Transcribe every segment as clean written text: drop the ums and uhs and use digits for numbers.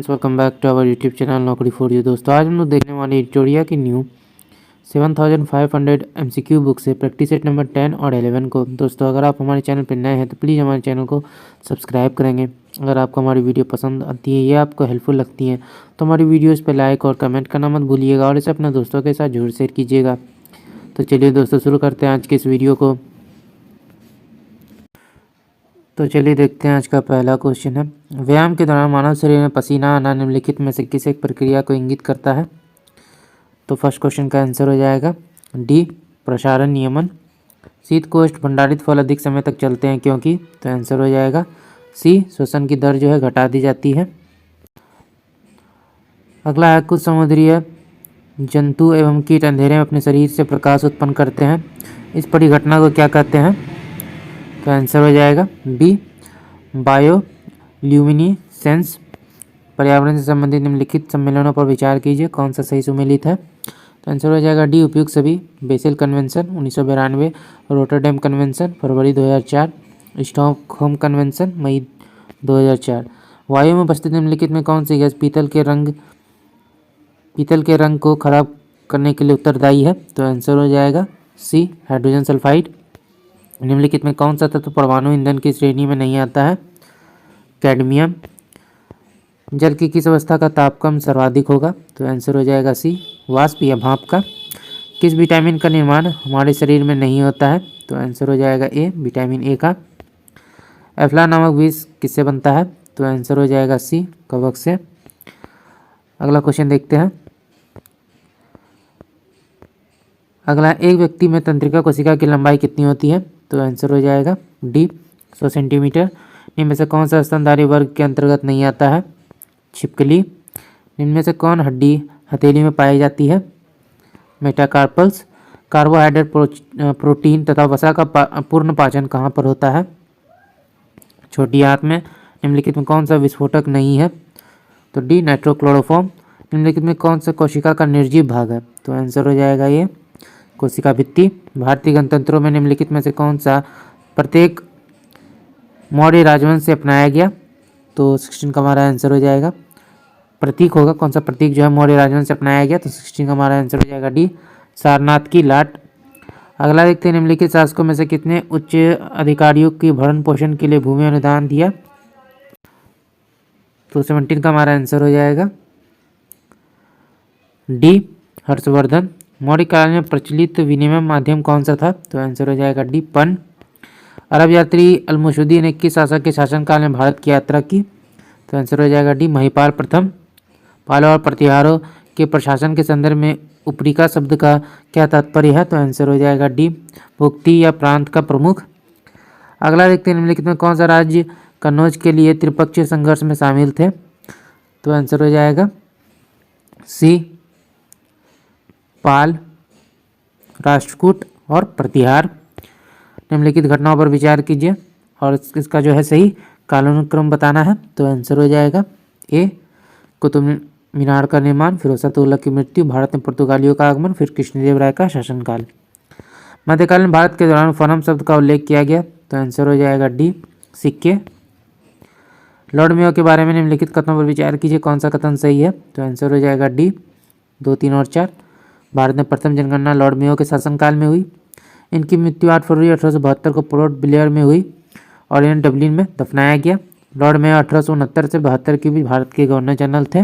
Friends, welcome back to our YouTube channel Naukri for you. दोस्तों, आज हम लोग देखने वाले एडिटोरिया की न्यू 7500 MCQ बुक से प्रैक्टिस सेट नंबर 10 और 11 को। दोस्तों, अगर आप हमारे चैनल पर नए हैं तो प्लीज़ हमारे चैनल को सब्सक्राइब करेंगे। अगर आपको हमारी वीडियो पसंद आती है या आपको हेल्पफुल लगती है तो हमारी वीडियोज़ पर लाइक और कमेंट करना मत भूलिएगा और इसे अपने दोस्तों के साथ जरूर शेयर कीजिएगा। तो चलिए दोस्तों, शुरू करते हैं आज के इस वीडियो को। तो चलिए देखते हैं आज का पहला क्वेश्चन है, व्यायाम के दौरान मानव शरीर में पसीना आना निम्नलिखित में से किस एक प्रक्रिया को इंगित करता है। तो फर्स्ट क्वेश्चन का आंसर हो जाएगा डी, प्रसारण नियमन। शीत कोष्ठ भंडारित फल अधिक समय तक चलते हैं क्योंकि, तो आंसर हो जाएगा सी, श्वसन की दर जो है घटा दी जाती है। अगला है, कुछ समुद्रीय जंतु एवं कीट अंधेरे में अपने शरीर से प्रकाश उत्पन्न करते हैं, इस परिघटना को क्या कहते हैं। तो आंसर हो जाएगा बी, बायोल्यूमिनेसेंस। पर्यावरण से संबंधित निम्नलिखित सम्मेलनों पर विचार कीजिए, कौन सा सही सुमेलित है। तो आंसर हो जाएगा डी, उपयुक्त सभी। बेसेल कन्वेंशन 1992, रोटरडैम कन्वेंशन फरवरी 2004, स्टॉकहोम कन्वेंशन मई 2004। वायु में उपस्थित निम्नलिखित में कौन सी गैस पीतल के रंग को खराब करने के लिए उत्तरदायी है। तो आंसर हो जाएगा सी, हाइड्रोजन सल्फाइड। निम्नलिखित में कौन सा तत्व परमाणु ईंधन की श्रेणी में नहीं आता है। कैडमियम। जल की किस अवस्था का तापक्रम सर्वाधिक होगा। तो आंसर हो जाएगा सी, वाष्प या भाप का। किस विटामिन का निर्माण हमारे शरीर में नहीं होता है। तो आंसर हो जाएगा ए, विटामिन ए का। एफ्ला नामक विष किससे बनता है। तो आंसर हो जाएगा सी, कवक से। अगला क्वेश्चन देखते हैं। अगला, एक व्यक्ति में तंत्रिका कोशिका की लंबाई कितनी होती है। तो आंसर हो जाएगा डी, 100 सेंटीमीटर। निम्न में से कौन सा स्तनधारी वर्ग के अंतर्गत नहीं आता है। छिपकली। निम्न में से कौन हड्डी हथेली में पाई जाती है। मेटाकार्पल्स। कार्बोहाइड्रेट, प्रोटीन तथा वसा का पूर्ण पाचन कहाँ पर होता है। छोटी आंत में। निम्नलिखित में कौन सा विस्फोटक नहीं है। तो डी, नाइट्रोक्लोरोफॉर्म। निम्नलिखित में कौन सा कोशिका का निर्जीव भाग है। तो आंसर हो जाएगा ये, कोशिका भित्ति। भारतीय गणतंत्रों में निम्नलिखित में से कौन सा प्रत्येक मौर्य राजवंश से अपनाया गया। तो 16 का हमारा आंसर हो जाएगा, प्रतीक होगा, कौन सा प्रतीक जो है मौर्य राजवंश से अपनाया गया। तो 16 का हमारा आंसर हो जाएगा डी, सारनाथ की लाट। अगला देखते हैं, निम्नलिखित शासकों में से कितने उच्च अधिकारियों की भरण पोषण के लिए भूमि अनुदान दिया। तो 17 का हमारा आंसर हो जाएगा डी, हर्षवर्धन। मौर्य काल में प्रचलित विनिमय माध्यम कौन सा था। तो आंसर हो जाएगा डी, पन। अरब यात्री अल-मुशुदी ने किस शासक के शासनकाल में भारत की यात्रा की। तो आंसर हो जाएगा डी, महिपाल प्रथम। पालों और प्रतिहारों के प्रशासन के संदर्भ में उपरिका शब्द का क्या तात्पर्य है। तो आंसर हो जाएगा डी, भुक्ति या प्रांत का प्रमुख। अगला देखते हैं, निम्नलिखित में कौन सा राज्य कन्नौज के लिए त्रिपक्षीय संघर्ष में शामिल थे। तो आंसर हो जाएगा सी, पाल, राष्ट्रकूट और प्रतिहार। निम्नलिखित घटनाओं पर विचार कीजिए और इसका जो है सही कालानुक्रम बताना है। तो आंसर हो जाएगा ए, कुतुब मीनार का निर्माण, फिरोज तुगलक की मृत्यु, भारत में पुर्तगालियों का आगमन, फिर कृष्णदेव राय का शासनकाल। मध्यकालीन भारत के दौरान फनम शब्द का उल्लेख किया गया। तो आंसर हो जाएगा डी, सिक्के। लॉर्ड मेयो के बारे में निम्नलिखित कथनों पर विचार कीजिए, कौन सा कथन सही है। तो आंसर हो जाएगा डी, 2, 3 और 4। भारत में प्रथम जनगणना लॉर्ड मेयो के शासनकाल में हुई। इनकी मृत्यु 8 फरवरी 1872 को पोर्ट ब्लेयर में हुई और इन्हें डबलिन में दफनाया गया। लॉर्ड मेयो 1869 से 72 के बीच भारत के गवर्नर जनरल थे।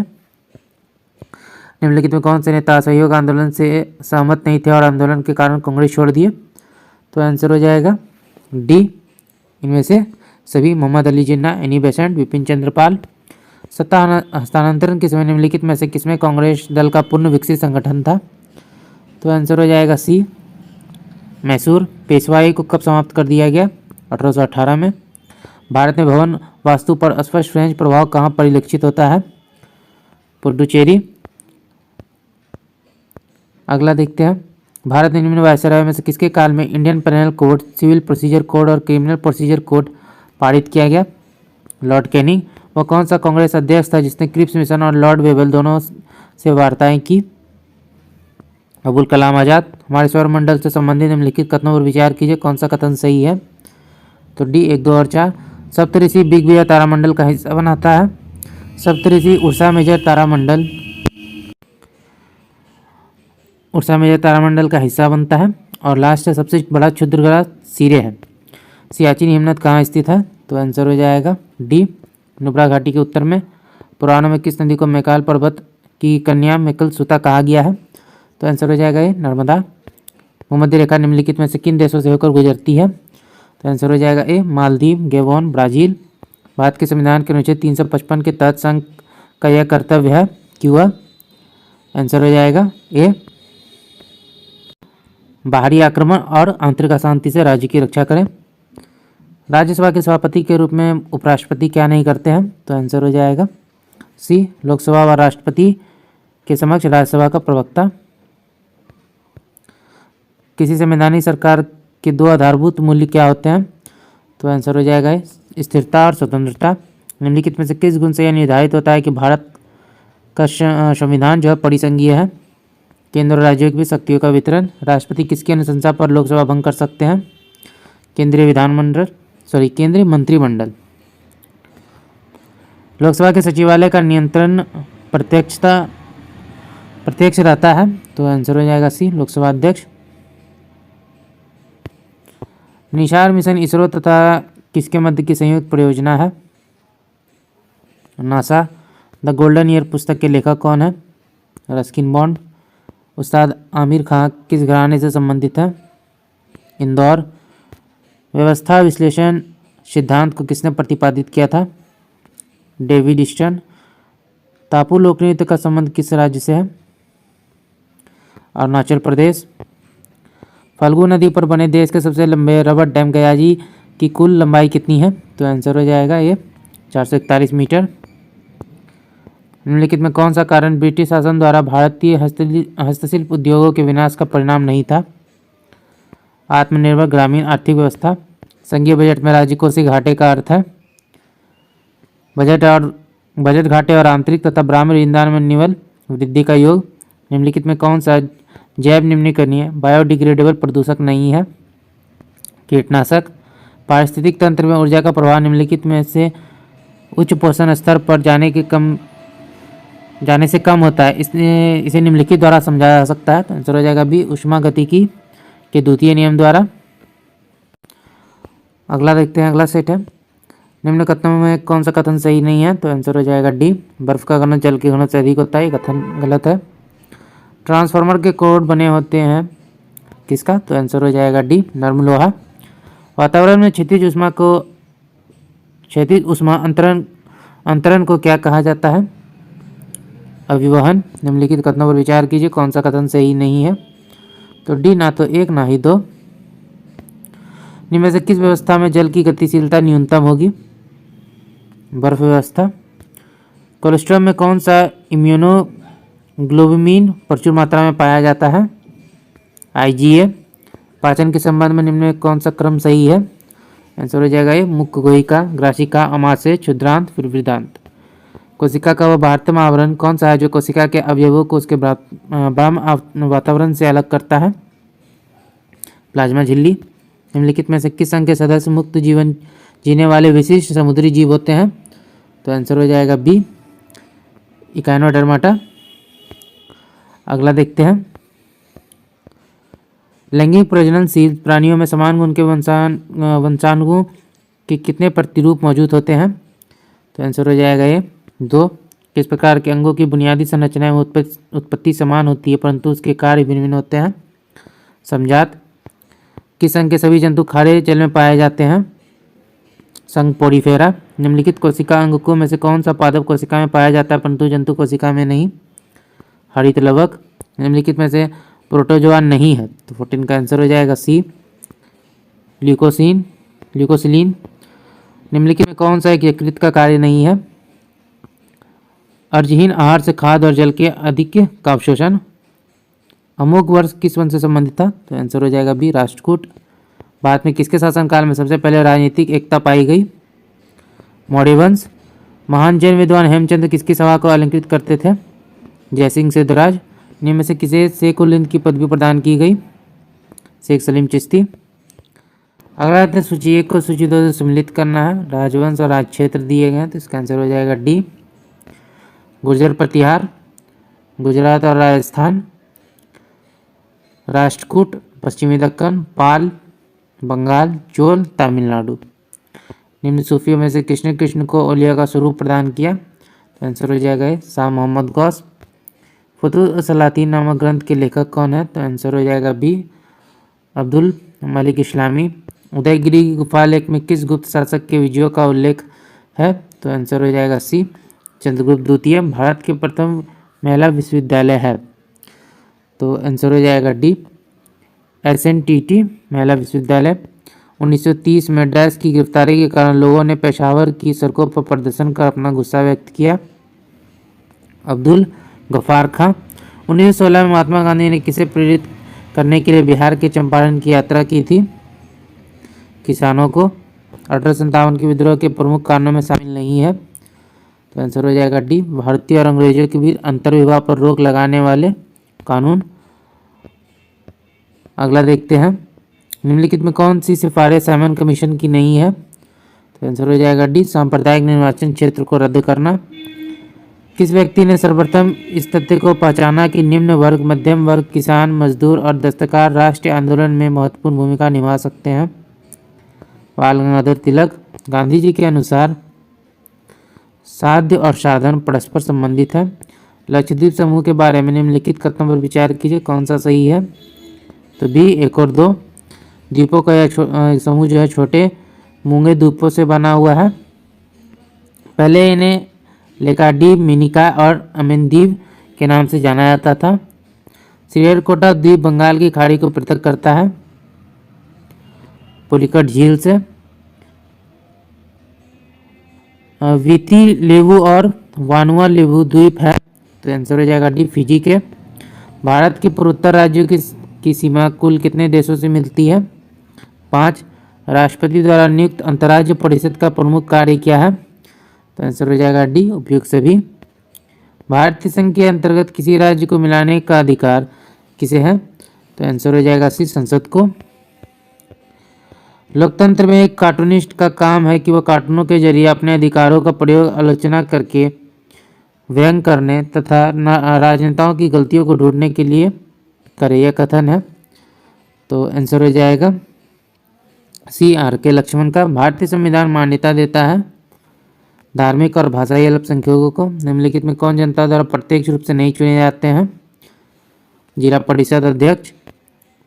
निम्नलिखित में कौन से नेता असहयोग आंदोलन से सहमत नहीं थे और आंदोलन के कारण कांग्रेस छोड़ दिए। तो आंसर हो जाएगा डी, इनमें से सभी। Mohammad Ali Jinnah, Annie Besant, Vipin Chandra Pal. सत्ता हस्तांतरण के समय निम्नलिखित में से किसमें कांग्रेस दल का पूर्ण विकसित संगठन था। तो आंसर हो जाएगा सी, मैसूर। पेशवाई को कब समाप्त कर दिया गया। 1818 में। भारत में भवन वास्तु पर स्पष्ट फ्रेंच प्रभाव कहाँ परिलक्षित होता है। पुडुचेरी। अगला देखते हैं, भारत ने निम्न वायसराय में से किसके काल में Indian penal code, civil procedure code और क्रिमिनल प्रोसीजर कोड पारित किया गया। Lord Canning. वह कौन सा कांग्रेस अध्यक्ष था जिसने क्रिप्स मिशन और लॉर्ड वेबल दोनों से वार्ताएं की। अबुल कलाम आज़ाद। हमारे सौरमंडल से संबंधित निम्नलिखित कथनों पर विचार कीजिए, कौन सा कथन सही है। तो डी, 1, 2 और 4। सप्तऋषि बिग बियर तारामंडल का हिस्सा बनाता है। सप्तऋषि उर्सा मेजर तारामंडल का हिस्सा बनता है। और लास्ट है सबसे बड़ा क्षुद्र ग्रह सीरे है। सियाचिन हिमनद कहाँ स्थित है? तो आंसर हो जाएगा डी, नुब्रा घाटी के उत्तर में। पुराणों में किस नदी को मैकाल पर्वत की कन्या मैकल सुता कहा गया है? तो आंसर हो जाएगा ये नर्मदा। भूमध्य रेखा निम्नलिखित में से किन देशों से होकर गुजरती है? तो आंसर हो जाएगा ए, मालदीव, गैबोन, ब्राज़ील। भारत के संविधान के अनुच्छेद 355 के तहत संघ का यह कर्तव्य है कि वह, आंसर हो जाएगा ए, बाहरी आक्रमण और आंतरिक अशांति से राज्य की रक्षा करें। राज्यसभा के सभापति के रूप में उपराष्ट्रपति क्या नहीं करते हैं? तो आंसर हो जाएगा सी, लोकसभा व राष्ट्रपति के समक्ष राज्यसभा का प्रवक्ता। किसी संवैधानिक सरकार के दो आधारभूत मूल्य क्या होते हैं? तो आंसर हो जाएगा स्थिरता और स्वतंत्रता। निम्नलिखित में से किस गुण से यह निर्धारित होता है कि भारत का संविधान जो है परिसंघीय है? केंद्र और राज्यों की भी शक्तियों का वितरण। राष्ट्रपति किसकी अनुशंसा पर लोकसभा भंग कर सकते हैं? केंद्रीय मंत्रिमंडल। लोकसभा के सचिवालय का नियंत्रण प्रत्यक्ष रहता है। तो आंसर हो जाएगा सी, लोकसभा अध्यक्ष। निशार मिशन इसरो तथा किसके मध्य की संयुक्त परियोजना है? नासा। द गोल्डन ईयर पुस्तक के लेखक कौन है? Ruskin bond. उस्ताद आमिर खां किस घराने से संबंधित है? इंदौर। व्यवस्था विश्लेषण सिद्धांत को किसने प्रतिपादित किया था? David Easton. तापू लोक नृत्य का संबंध किस राज्य से है? अरुणाचल प्रदेश। फल्गु नदी पर बने देश के सबसे लंबे रबर डैम गयाजी की कुल लंबाई कितनी है? तो आंसर हो जाएगा ये 441 मीटर। निम्नलिखित में कौन सा कारण ब्रिटिश शासन द्वारा भारतीय हस्तशिल्प उद्योगों के विनाश का परिणाम नहीं था? आत्मनिर्भर ग्रामीण आर्थिक व्यवस्था। संघीय बजट में राज्य कोषीय घाटे का अर्थ है बजट घाटे और आंतरिक तथा बाह्य ईंधन में निवल वृद्धि का योग। निम्नलिखित में कौन सा जैव निम्नीकरणीय बायोडिग्रेडेबल प्रदूषक नहीं है? कीटनाशक। पारिस्थितिक तंत्र में ऊर्जा का प्रभाव निम्नलिखित में से उच्च पोषण स्तर पर जाने से कम होता है, इसे निम्नलिखित द्वारा समझाया जा सकता है। तो आंसर हो जाएगा बी, उष्मागतिकी के द्वितीय नियम द्वारा। अगला देखते हैं, अगला सेट है निम्न कथनों में कौन सा कथन सही नहीं है? तो आंसर हो जाएगा डी, बर्फ का घनत्व जल के घनत्व से अधिक होता है, ये कथन गलत है। ट्रांसफार्मर के कोड बने होते हैं किसका? तो आंसर हो जाएगा डी, नर्म लोहा। वातावरण में क्षैतिज ऊष्मा अंतरण को क्या कहा जाता है? अभिवहन। निम्नलिखित कथनों पर विचार कीजिए, कौन सा कथन सही नहीं है? तो डी, ना तो एक ना ही दो। निम्न में से किस व्यवस्था में जल की गतिशीलता न्यूनतम होगी? बर्फ व्यवस्था। कोलेस्ट्रॉल में कौन सा इम्यूनोग्लोबुलिन प्रचुर मात्रा में पाया जाता है? IgA। पाचन के संबंध में निम्न में कौन सा क्रम सही है? आंसर हो जाएगा ये, मुख्य गुहिका, ग्रासिका, अमाशय, क्षुद्रांत, फिर वृद्धांत। कोशिका का वह बाह्यतम आवरण कौन सा है जो कोशिका के अवयवों को उसके बाह्य वातावरण से अलग करता है? प्लाज्मा झिल्ली। निम्नलिखित में से किस संघ के सदस्य मुक्त जीवन जीने वाले विशिष्ट समुद्री जीव होते हैं? तो आंसर हो जाएगा बी, इकाइनोडर्माटा। अगला देखते हैं, लैंगिक प्रजननशील प्राणियों में समान गुण के वंशाणुओं के कितने प्रतिरूप मौजूद होते हैं? तो आंसर हो जाएगा ये 2। किस प्रकार के अंगों की बुनियादी संरचना में उत्पत्ति समान होती है परंतु उसके कार्य भिन्न भिन्न होते हैं? समजात। किस संघ के सभी जंतु खारे जल में पाए जाते हैं? संघ पोडीफेरा। निम्नलिखित कोशिका अंगकों में से कौन सा पादप कोशिका में पाया जाता है परंतु जंतु कोशिका में नहीं? हरित लवक। निम्नलिखित में से प्रोटोजोआ नहीं है, तो 14 का आंसर हो जाएगा सी, ल्यूकोसिलीन। निम्नलिखित में कौन सा एक यकृत का कार्य नहीं है? अर्जहीन आहार से खाद्य और जल के अधिक का अवशोषण। अमोघ वर्ष किस वंश से संबंधित था? तो आंसर हो जाएगा बी, राष्ट्रकूट। भारत में किसके शासनकाल में सबसे पहले राजनीतिक एकता पाई गई? मौर्य वंश। महान जैन विद्वान हेमचंद्र किसकी सभा को अलंकृत करते थे? जयसिंह सिद्धराज। निम्न में से किसे शेख उल हिंद की पदवी प्रदान की गई? शेख सलीम चिश्ती। अगला सूची 1 को सूची 2 से सम्मिलित करना है। राजवंश और राज क्षेत्र दिए गए हैं, तो इसका आंसर हो जाएगा डी, गुर्जर प्रतिहार गुजरात और राजस्थान, राष्ट्रकूट पश्चिमी दक्कन, पाल बंगाल, चोल तमिलनाडु। निम्न सूफियों में से किसने कृष्ण को औलिया का स्वरूप प्रदान किया? तो आंसर हो जाएगा शाह मोहम्मद गौस। फतुह सलातीन नामक ग्रंथ के लेखक कौन है? तो आंसर हो जाएगा बी अब्दुल मलिक इस्लामी। उदयगिरी की गुफा लेख में किस गुप्त शासक के विजयों का उल्लेख है? तो आंसर हो जाएगा सी चंद्रगुप्त द्वितीय। भारत के प्रथम महिला विश्वविद्यालय है? तो आंसर हो जाएगा डी SNTT महिला विश्वविद्यालय। 1930 में डैश की गिरफ्तारी के कारण लोगों ने पेशावर की सड़कों पर प्रदर्शन कर अपना गुस्सा व्यक्त किया? अब्दुल गफ्फार खां। 1916 में महात्मा गांधी ने किसे प्रेरित करने के लिए बिहार के चंपारण की यात्रा की थी? किसानों को। 1857 के विद्रोह के प्रमुख कारणों में शामिल नहीं है? तो आंसर हो जाएगा डी भारतीय और अंग्रेजों के बीच अंतर्विवाह पर रोक लगाने वाले कानून। अगला देखते हैं, निम्नलिखित में कौन सी सिफारिश साइमन कमीशन की नहीं है? तो आंसर हो जाएगा डी सांप्रदायिक निर्वाचन क्षेत्र को रद्द करना। किस व्यक्ति ने सर्वप्रथम इस तथ्य को पहचाना कि निम्न वर्ग, मध्यम वर्ग, किसान, मजदूर और दस्तकार राष्ट्रीय आंदोलन में महत्वपूर्ण भूमिका निभा सकते हैं? बाल गंगाधर तिलक। गांधी जी के अनुसार साध्य और साधन परस्पर संबंधित है। लक्षद्वीप समूह के बारे में निम्नलिखित कथनों पर विचार कीजिए, कौन सा सही है? तो बी 1 और 2। द्वीपों का यह समूह जो है छोटे मूंगे द्वीपों से बना हुआ है। पहले इन्हें लेकाद्वीप, मिनिकॉय और अमेनद्वीप के नाम से जाना जाता था। श्रीहरिकोटा द्वीप बंगाल की खाड़ी को पृथक करता है पुलिकट झील से। वीती लेवु और वानुआ लेवु द्वीप है? तो आंसर हो जाएगा डी फिजी के। भारत के पूर्वोत्तर राज्यों की सीमा कुल कितने देशों से मिलती है? 5। राष्ट्रपति द्वारा नियुक्त अंतर्राज्य परिषद का प्रमुख कार्य क्या है? तो आंसर हो जाएगा डी उपयुक्त सभी। भारतीय संघ के अंतर्गत किसी राज्य को मिलाने का अधिकार किसे है? तो आंसर हो जाएगा सी संसद को। लोकतंत्र में एक कार्टूनिस्ट का काम है कि वह कार्टूनों के जरिए अपने अधिकारों का प्रयोग आलोचना करके व्यंग करने तथा राजनेताओं की गलतियों को ढूंढने के लिए करे, यह कथन है। तो आंसर हो जाएगा सी RK लक्ष्मण का। भारतीय संविधान मान्यता देता है धार्मिक और भाषाई अल्पसंख्यकों को। निम्नलिखित में कौन जनता द्वारा प्रत्यक्ष रूप से नहीं चुने जाते हैं? जिला परिषद अध्यक्ष।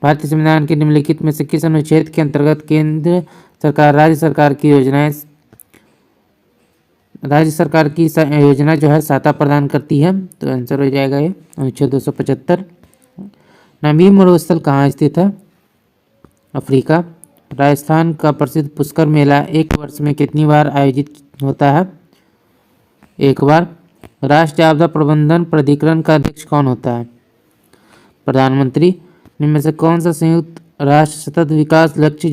भारतीय संविधान के निम्नलिखित में से किस अनुच्छेद के अंतर्गत केंद्र सरकार राज्य सरकार की योजना जो है सहायता प्रदान करती है? तो आंसर हो जाएगा ये अनुच्छेद 275। नमी मरुस्थल कहाँ स्थित है? अफ्रीका। राजस्थान का प्रसिद्ध पुष्कर मेला एक वर्ष में कितनी बार आयोजित होता है? 1 बार। राष्ट्रीय आपदा प्रबंधन प्राधिकरण का अध्यक्ष कौन होता है? प्रधानमंत्री। इनमें से कौन सा संयुक्त राष्ट्र सतत विकास लक्ष्य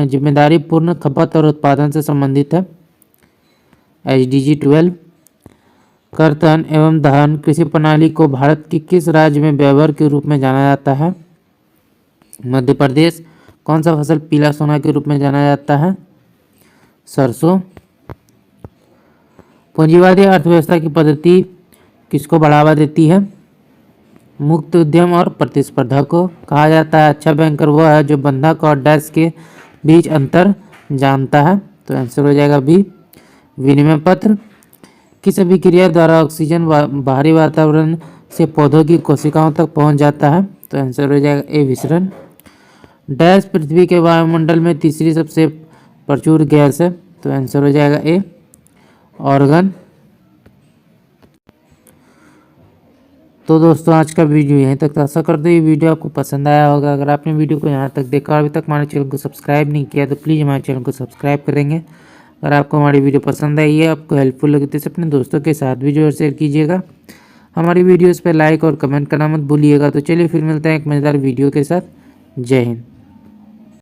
जिम्मेदारी पूर्ण खपत और उत्पादन से संबंधित है? SDG 12। कर्तन एवं दहन कृषि प्रणाली को भारत के किस राज्य में व्यवहार के रूप में जाना जाता है? मध्य प्रदेश। कौन सा फसल पीला सोना के रूप में जाना जाता है? सरसों। पूंजीवादी अर्थव्यवस्था की पद्धति किसको बढ़ावा देती है? मुक्त उद्यम और प्रतिस्पर्धा को। कहा जाता है अच्छा बैंकर वह है जो बंधक और डैश के बीच अंतर जानता है? तो आंसर हो जाएगा बी विनिमय पत्र। किस अभिक्रिया द्वारा ऑक्सीजन बाहरी वातावरण से पौधों की कोशिकाओं तक पहुंच जाता है? तो आंसर हो जाएगा ए विसरण। डैश पृथ्वी के वायुमंडल में तीसरी सबसे प्रचुर गैस है? तो आंसर हो जाएगा ए ऑर्गन। तो दोस्तों आज का वीडियो यहीं तक। आशा करते हैं ये वीडियो आपको पसंद आया होगा। अगर आपने वीडियो को यहाँ तक देखा और अभी तक हमारे चैनल को सब्सक्राइब नहीं किया तो प्लीज़ हमारे चैनल को सब्सक्राइब करेंगे। अगर आपको हमारी वीडियो पसंद आई है, आपको हेल्पफुल लगे तो इसे अपने दोस्तों के साथ भी जो शेयर कीजिएगा। हमारी वीडियोस पे लाइक और कमेंट करना मत भूलिएगा। तो चलिए फिर मिलते हैं एक मज़ेदार वीडियो के साथ। जय हिंद।